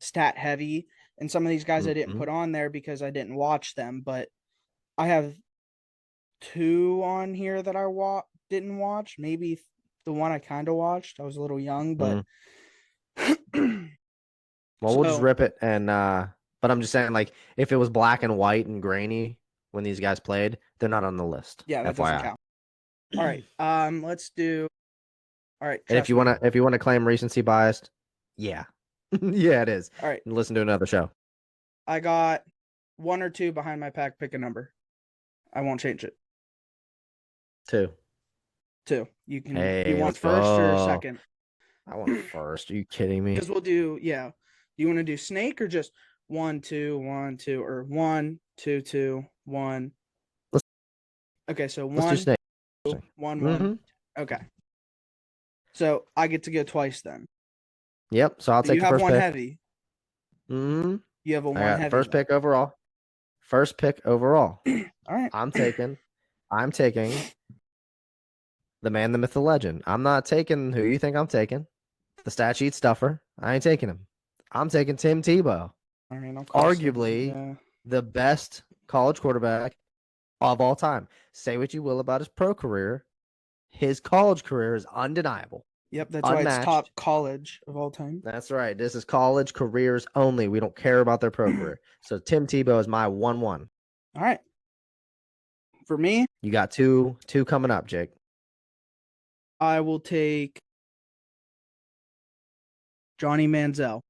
stat heavy. And some of these guys I didn't put on there because I didn't watch them, but I have 2 on here that I didn't watch. Maybe the one I kind of watched. I was a little young, but we'll just rip it. And but I'm just saying, like, if it was black and white and grainy when these guys played, they're not on the list. Yeah, that doesn't count. All right, let's do. All right, and if you want to claim recency biased, yeah, yeah, it is. All right, and listen to another show. I got 1 or 2 behind my pack. Pick a number. I won't change it. 2. You can. You want first or second? I want first. Are you kidding me? Because we'll do. Yeah. You want to do snake or just 1, 2, 1, 2, or 1, 2, 2, 1? Okay, so 1, let's do snake. 2, 1, 1. Okay. So I get to go twice then. Yep. So I'll take the first pick. You have one heavy. You have a one heavy. First pick overall. All right. I'm taking the man, the myth, the legend. I'm not taking who you think I'm taking. The stat sheet stuffer. I ain't taking him. I'm taking Tim Tebow. All right, arguably the best college quarterback of all time. Say what you will about his pro career. His college career is undeniable. Yep, that's why it's top college of all time. That's right. This is college careers only. We don't care about their pro career. So Tim Tebow is my 1-1. All right. For me, you got two coming up, Jake. I will take Johnny Manziel.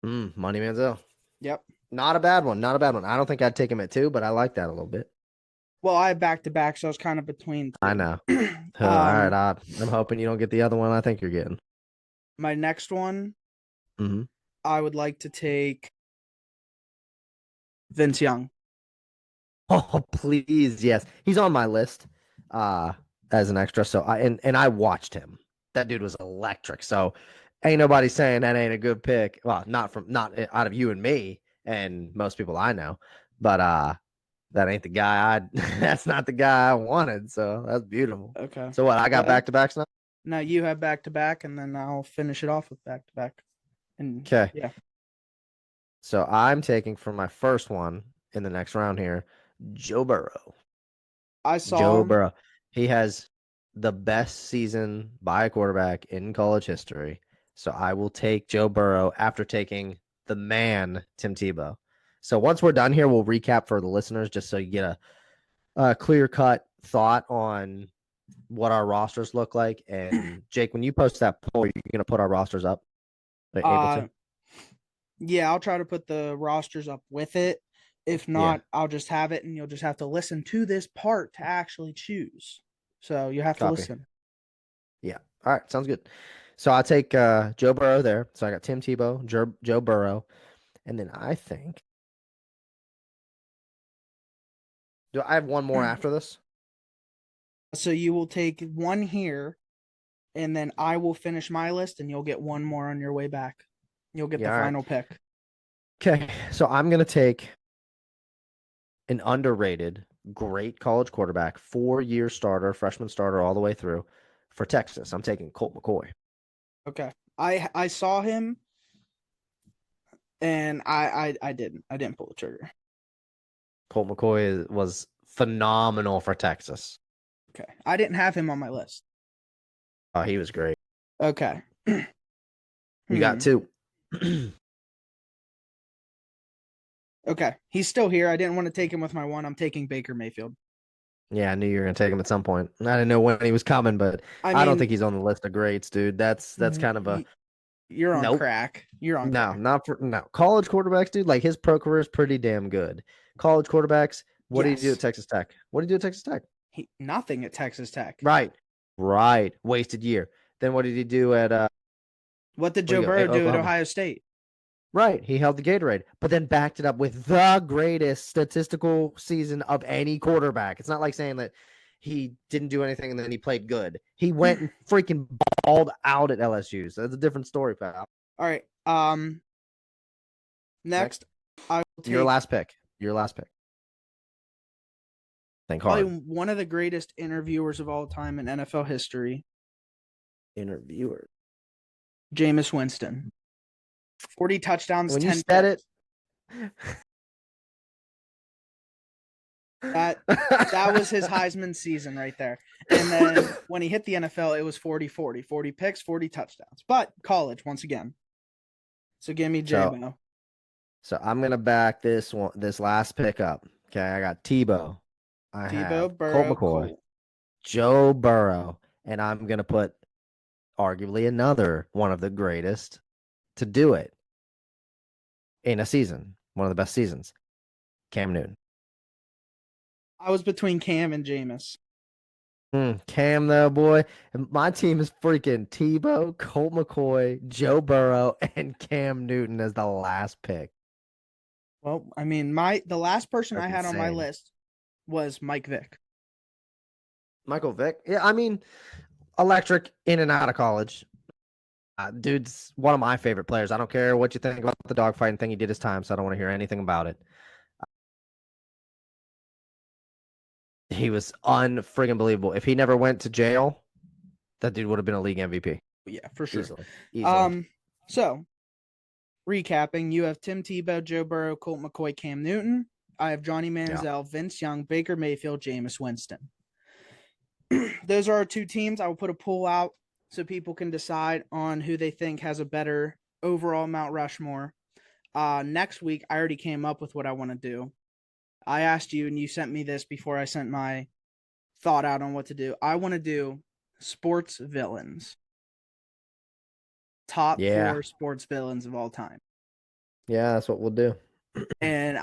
Money Manziel. Yep. Not a bad one. I don't think I'd take him at 2, but I like that a little bit. Well, I have back-to-back, so I was kind of between 2. I know. All right, I'm hoping you don't get the other one I think you're getting. My next one, I would like to take Vince Young. Oh, please, yes. He's on my list as an extra. So I watched him. That dude was electric. So ain't nobody saying that ain't a good pick. Well, not out of you and me and most people I know, but that ain't the guy that's not the guy I wanted. So that's beautiful. Okay. So what, I got back-to-backs now? No, you have back-to-back, and then I'll finish it off with back-to-back. Okay. Yeah. So I'm taking for my first one in the next round here, Joe Burrow. I saw Joe Burrow. He has the best season by a quarterback in college history. So I will take Joe Burrow after taking the man, Tim Tebow. So once we're done here, we'll recap for the listeners just so you get a clear-cut thought on what our rosters look like. And Jake, when you post that poll, you're going to put our rosters up? Yeah, I'll try to put the rosters up with it. If not, I'll just have it, and you'll just have to listen to this part to actually choose. So you have to listen. Yeah. All right. Sounds good. So I take Joe Burrow there. So I got Tim Tebow, Joe Burrow, and then I think do I have one more after this? So you will take one here, and then I will finish my list, and you'll get one more on your way back. You'll get the Yeah. All right. final pick. Okay. So I'm gonna take an underrated, great college quarterback, 4-year starter, freshman starter all the way through for Texas. I'm taking Colt McCoy. Okay. I saw him, and I didn't pull the trigger. Colt McCoy was phenomenal for Texas. Okay. I didn't have him on my list. Oh, he was great. Okay. You got two. Okay. He's still here. I didn't want to take him with my one. I'm taking Baker Mayfield. Yeah, I knew you were gonna take him at some point. I didn't know when he was coming, but I I don't mean, think he's on the list of greats, dude. That's kind of a you're on nope. crack. You're on No, crack. not for no. College quarterbacks, dude, like his pro career is pretty damn good. College quarterbacks, what did he do at Yes. Texas Tech? What did he do at Texas Tech? Nothing at Texas Tech. Right. Right. Wasted year. Then what did he do at What did where Joe you go? Burrow do at Oklahoma. Ohio State? Right. He held the Gatorade, but then backed it up with the greatest statistical season of any quarterback. It's not like saying that he didn't do anything and then he played good. He went and freaking balled out at LSU. So that's a different story, pal. All right. Next, I will take Your last pick. Your last pick. Think probably hard. one of the greatest interviewers of all time in NFL history, Interviewer. Jameis Winston. 40 touchdowns, When you 10 said it, picks. That was his Heisman season right there. And then when he hit the NFL, it was 40-40. 40 picks, 40 touchdowns. But college, once again. So give me J-Bo. So I'm gonna back this last pick up. Okay, I got Tebow. I Tebow, have Colt Burrow, McCoy, Colt. Joe Burrow, and I'm gonna put arguably another one of the greatest to do it in a season, one of the best seasons, Cam Newton. I was between Cam and Jameis. Cam, though, boy, my team is freaking Tebow, Colt McCoy, Joe Burrow, and Cam Newton as the last pick. Well, I mean, the last person That's I had on my insane. list was Mike Vick. Michael Vick. Yeah, I mean, electric in and out of college. Dude's one of my favorite players. I don't care what you think about the dogfighting thing. He did his time, so I don't want to hear anything about it. He was unfriggin' believable. If he never went to jail, that dude would have been a league MVP. Yeah, for sure. Easily. So recapping, you have Tim Tebow, Joe Burrow, Colt McCoy, Cam Newton. I have Johnny Manziel, Vince Young, Baker Mayfield, Jameis Winston. Those are our two teams. I will put a poll out so people can decide on who they think has a better overall Mount Rushmore. Next week, I already came up with what I want to do. I asked you, and you sent me this before I sent my thought out on what to do. I want to do sports villains. Top 4 sports villains of all time. Yeah, that's what we'll do. And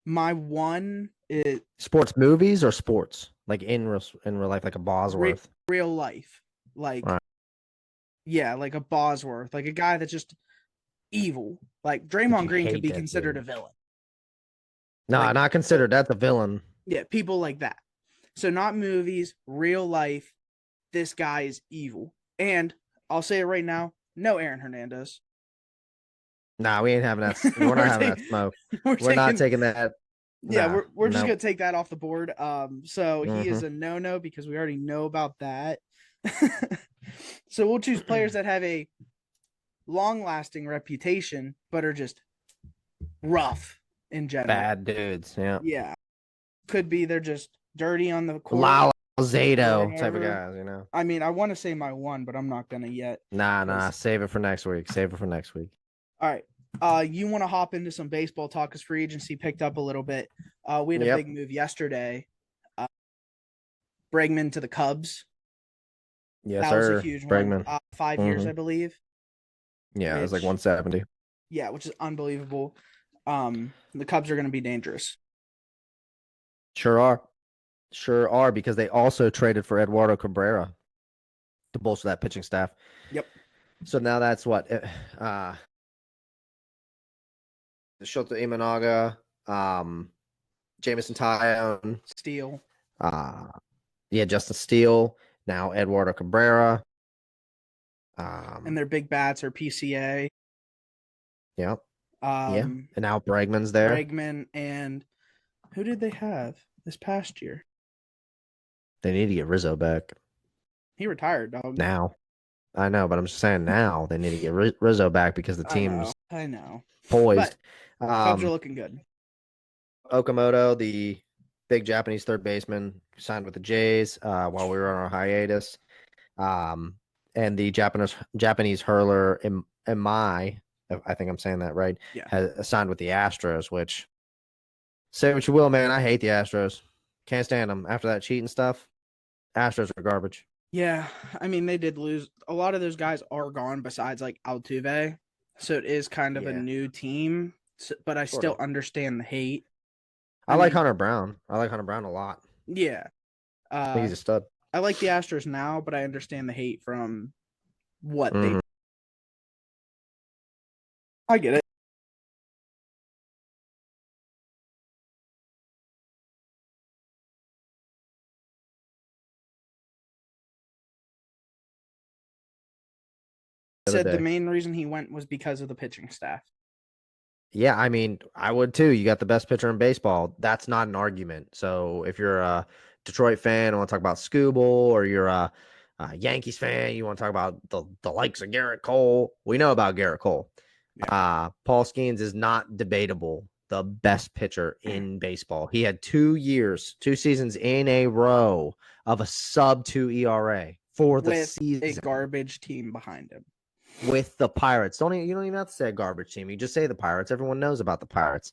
my one is sports movies or sports like in real life, like a Bosworth, real life, like yeah, like a Bosworth, like a guy that's just evil. Like Draymond Green could be considered a villain. No, like, not considered. That's a villain. Yeah, people like that. So not movies, real life. This guy is evil, and I'll say it right now: no Aaron Hernandez. Nah, we ain't having that. We're not having that smoke. We're not taking that. Yeah, we're just gonna take that off the board. So he is a no because we already know about that. So we'll choose players that have a long-lasting reputation, but are just rough in general. Bad dudes. Yeah. Yeah. Could be they're just dirty on the court. Lyle Zato type of guys, you know. I mean, I want to say my one, but I'm not gonna yet. Nah. Save it for next week. All right. You want to hop into some baseball talk because free agency picked up a little bit. We had a big move yesterday. Bregman to the Cubs. Yes, that was a huge Bregman. one. 5 years, I believe. Yeah, it was like 170. Yeah, which is unbelievable. The Cubs are going to be dangerous. Sure are, because they also traded for Eduardo Cabrera. to bolster that pitching staff. Yep. So now that's what Shota Imanaga, Jameson Tyone, Steele. uh, Justin Steele, now Eduardo Cabrera. And their big bats are PCA. Yeah. And now Bregman's there. Bregman, and who did they have this past year? They need to get Rizzo back. He retired, dog. Now. I know, but I'm just saying now they need to get Rizzo back because the team's I know. poised. But Cubs are looking good. Okamoto, the big Japanese third baseman, signed with the Jays while we were on our hiatus. And the Japanese hurler Imai, I think I'm saying that right, has signed with the Astros, which, say what you will, man, I hate the Astros. Can't stand them. After that cheating stuff, Astros are garbage. Yeah, I mean, they did lose. A lot of those guys are gone besides, like, Altuve. So it is kind of a new team, but I still understand the hate. I like Hunter Brown. I like Hunter Brown a lot. Yeah. I think he's a stud. I like the Astros now, but I understand the hate from what they. I get it. Said the main reason he went was because of the pitching staff. Yeah, I mean, I would too. You got the best pitcher in baseball. That's not an argument. So if you're a Detroit fan and want to talk about Scooble, or you're a Yankees fan, you want to talk about the likes of Garrett Cole, we know about Garrett Cole. Yeah. Paul Skeens is not debatable the best pitcher in baseball. He had 2 seasons in a row of a sub-2 ERA for the season. A garbage team behind him. With the Pirates. You don't even have to say a garbage team. You just say the Pirates. Everyone knows about the Pirates.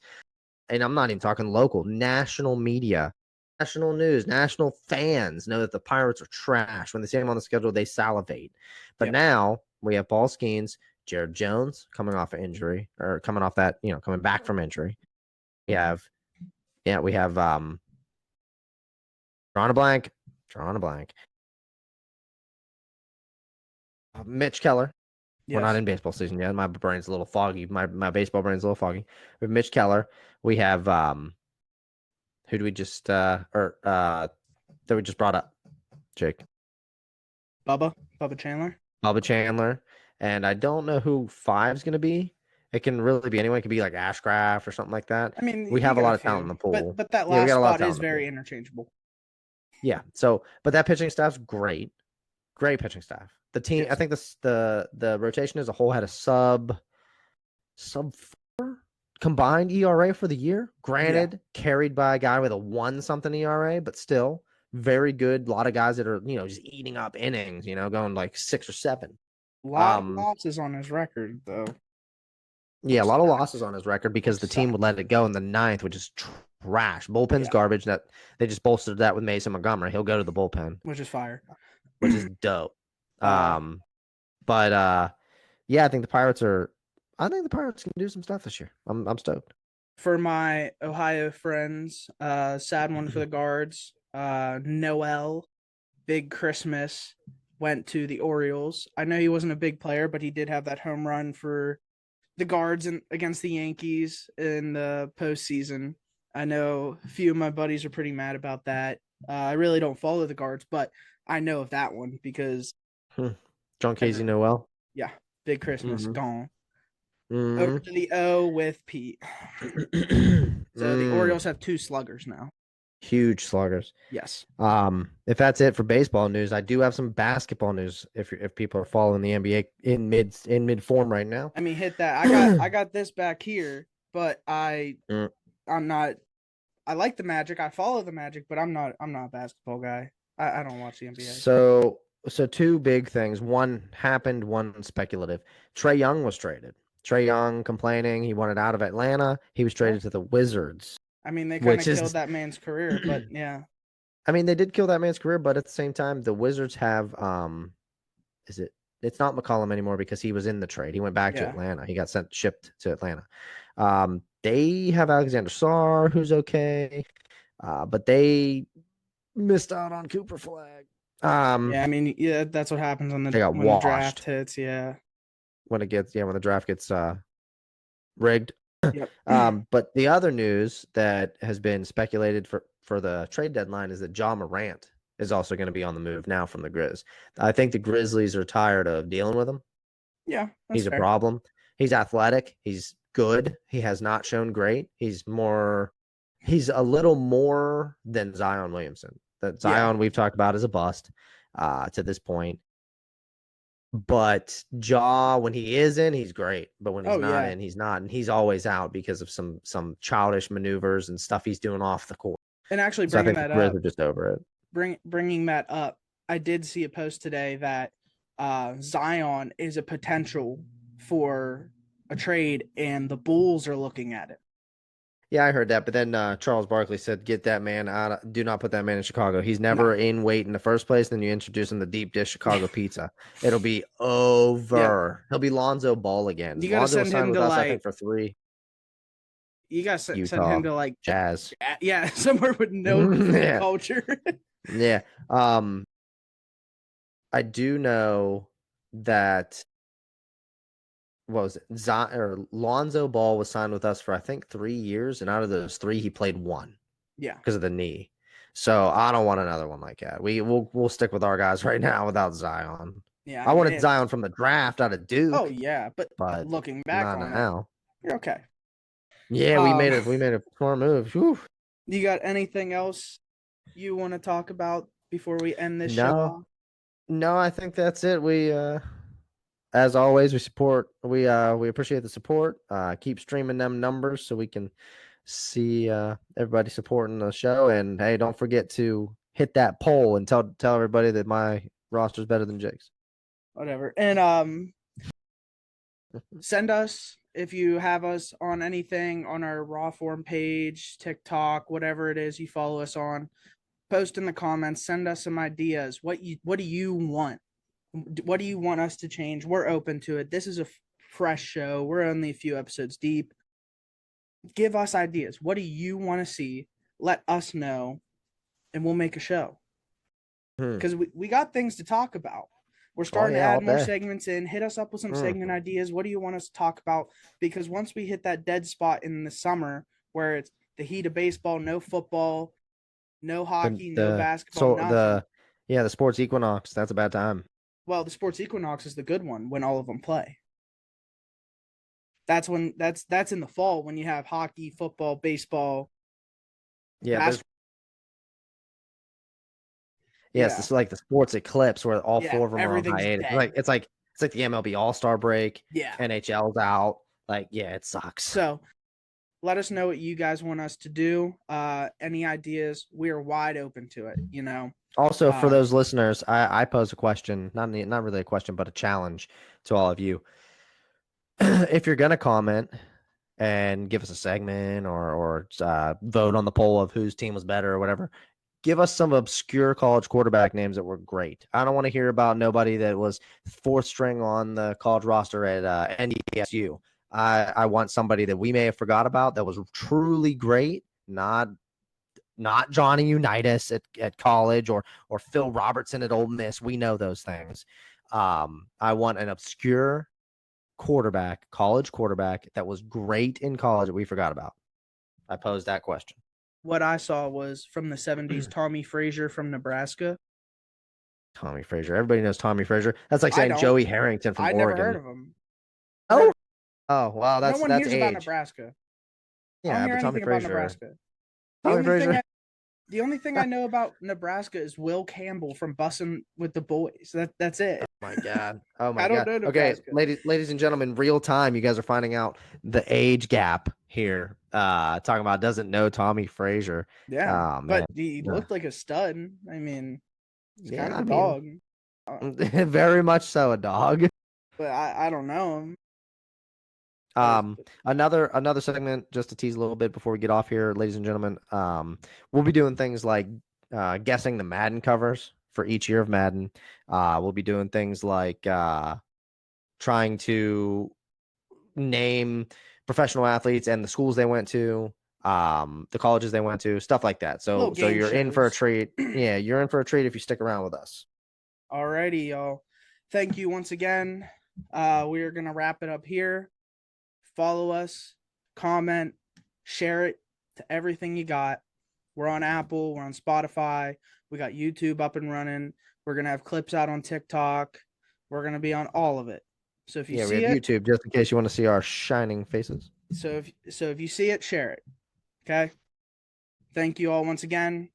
And I'm not even talking local. National media, national news, national fans know that the Pirates are trash. When they see them on the schedule, they salivate. But now we have Paul Skeens, Jared Jones coming off an injury, or coming off that, coming back from injury. We have drawing a blank. Mitch Keller. Yes. We're not in baseball season yet. My brain's a little foggy. My baseball brain's a little foggy. We have Mitch Keller. We have who do we just that we just brought up? Jake. Bubba Chandler. Bubba Chandler. And I don't know who 5's gonna be. It can really be anyone. It could be like Ashcraft or something like that. I mean, we have a lot of talent in the pool. But that last spot is very interchangeable. Yeah. So, but that pitching staff's great. Great pitching staff. The team, I think the rotation as a whole had a sub 4 combined ERA for the year. Granted, carried by a guy with a 1-something ERA, but still very good. A lot of guys that are, just eating up innings, going like 6 or 7. A lot of losses on his record, though. Yeah, a lot of losses on his record because the team would let it go in the 9th, which is trash. Bullpen's garbage. That they just bolstered that with Mason Montgomery. He'll go to the bullpen, which is fire, which is dope. I think the Pirates can do some stuff this year. I'm stoked. For my Ohio friends, sad one for the Guards. Noel, big Christmas, went to the Orioles. I know he wasn't a big player, but he did have that home run for the Guards against the Yankees in the postseason. I know a few of my buddies are pretty mad about that. I really don't follow the Guards, but I know of that one because John Casey Noel. Yeah, big Christmas gone. Over to the O with Pete. So the Orioles have 2 sluggers now. Huge sluggers. Yes. If that's it for baseball news, I do have some basketball news. If people are following the NBA in mid form right now, I mean, hit that. I got this back here, but I'm not. I like the Magic. I follow the Magic, but I'm not a basketball guy. I don't watch the NBA. So 2 big things. One happened, one speculative. Trae Young was traded. Trae Young complaining he wanted out of Atlanta. He was traded to the Wizards. I mean, they kind of killed that man's career, but yeah. I mean, they did kill that man's career, but at the same time, the Wizards have it's not McCollum anymore because he was in the trade. He went back to Atlanta. He got shipped to Atlanta. They have Alexander Sarr, who's okay, but they missed out on Cooper Flag. Yeah, I mean, yeah, that's what happens they got when the draft washed hits. Yeah. when when the draft gets rigged. Yep. But the other news that has been speculated for the trade deadline is that John Morant is also going to be on the move now from the Grizz. I think the Grizzlies are tired of dealing with him. Yeah, that's He's a fair. problem. He's athletic. He's good. He has not shown great. He's a little more than Zion Williamson. That Yeah. Zion we've talked about as a bust to this point. But Jaw, when he is in, he's great. But when he's Oh not yeah. in, he's not, and he's always out because of some childish maneuvers and stuff he's doing off the court. And actually, So I bringing think the that Grizz up, are just over it. bringing that up, I did see a post today that Zion is a potential for a trade, and the Bulls are looking at it. Yeah, I heard that. But then Charles Barkley said, "Get that man out. Do not put that man in Chicago. He's No. never in weight in the first place. Then you introduce him to deep dish Chicago pizza. It'll be Yep. over. He'll be Lonzo Ball again. You got to Lonzo was send signed him with to us, I think, for 3. you got to send him Utah to Jazz. yeah, somewhere with no hoop Yeah, culture. yeah. I do know that what was it? Lonzo Ball was signed with us for I think 3 years, and out of those 3, he played 1 Yeah. because of the knee. So I don't want another one like that. We'll stick with our guys right now without Zion. Yeah, I I mean wanted it's Zion from the draft out of oh Duke, yeah, but but looking back not on it, now. you're okay. Yeah, Um we made a smart move. Whew. you got anything else you want to talk about before we end this show No, off? no, I think that's it. We as always, we appreciate the support. Keep streaming them numbers so we can see everybody supporting the show. And hey, don't forget to hit that poll and tell everybody that my roster is better than Jake's. Whatever. And send us if you have us on anything on our RawForm page, TikTok, whatever it is you follow us on. Post in the comments. Send us some ideas. What do you want? What do you want us to change? We're open to it. This is a fresh show. We're only a few episodes deep. Give us ideas. What do you want to see? Let us know, and we'll make a show. Because we got things to talk about. We're starting to Yeah, all add more day. segments in. Hit us up with some Mm. segment ideas. What do you want us to talk about? Because once we hit that dead spot in the summer where it's the heat of baseball, no football, no hockey, no basketball, nothing. The sports equinox. That's a bad time. Well, the sports equinox is the good one when all of them play. That's in the fall when you have hockey, football, baseball, Yeah, basketball. yes, it's like the sports eclipse where all Yeah, 4 of them are on everything's hiatus. dead. It's like the MLB All Star break. Yeah. NHL's out. Like, yeah, it sucks. So let us know what you guys want us to do. Any ideas? We are wide open to it, you know. Also, for those listeners, I pose a question, not really a question, but a challenge to all of you. If you're gonna comment and give us a segment or vote on the poll of whose team was better or whatever, give us some obscure college quarterback names that were great. I don't want to hear about nobody that was 4th string on the college roster at NDSU. I want somebody that we may have forgot about that was truly great, not Johnny Unitas at college or Phil Robertson at Ole Miss. We know those things. I want an obscure college quarterback that was great in college that we forgot about. I posed that question. What I saw was from the 70s, Tommy Frazier from Nebraska. Tommy Frazier. Everybody knows Tommy Frazier. That's like saying Joey Harrington from Oregon. I never heard of him. Oh, wow. No one hears age. about Nebraska. I don't Yeah, hear but Tommy anything about Frazier. Nebraska. The only thing I know about Nebraska is Will Campbell from Bussin' with the Boys. That's it. Oh my god. Oh my I don't god. know Okay, Nebraska. ladies and gentlemen, real time, you guys are finding out the age gap here. Talking about doesn't know Tommy Frazier. Yeah, Oh, man. but he looked like a stud. I mean, he's kind of a I dog. mean, very much so a dog. But I don't know him. Another segment just to tease a little bit before we get off here, ladies and gentlemen. We'll be doing things like guessing the Madden covers for each year of Madden. We'll be doing things like trying to name professional athletes and the schools they went to, the colleges they went to, stuff like that. So you're in for a treat. Yeah, you're in for a treat if you stick around with us. Alrighty, y'all. Thank you once again. We are gonna wrap it up here. Follow us, comment, share it to everything you got. We're on Apple, we're on Spotify, we got YouTube up and running. We're gonna have clips out on TikTok. We're gonna be on all of it. So if you Yeah, we see have it, YouTube just in case you want to see our shining faces. so if you see it, share it. Okay. Thank you all once again.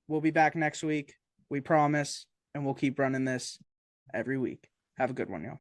We'll be back next week. We promise, and we'll keep running this every week. Have a good one, y'all.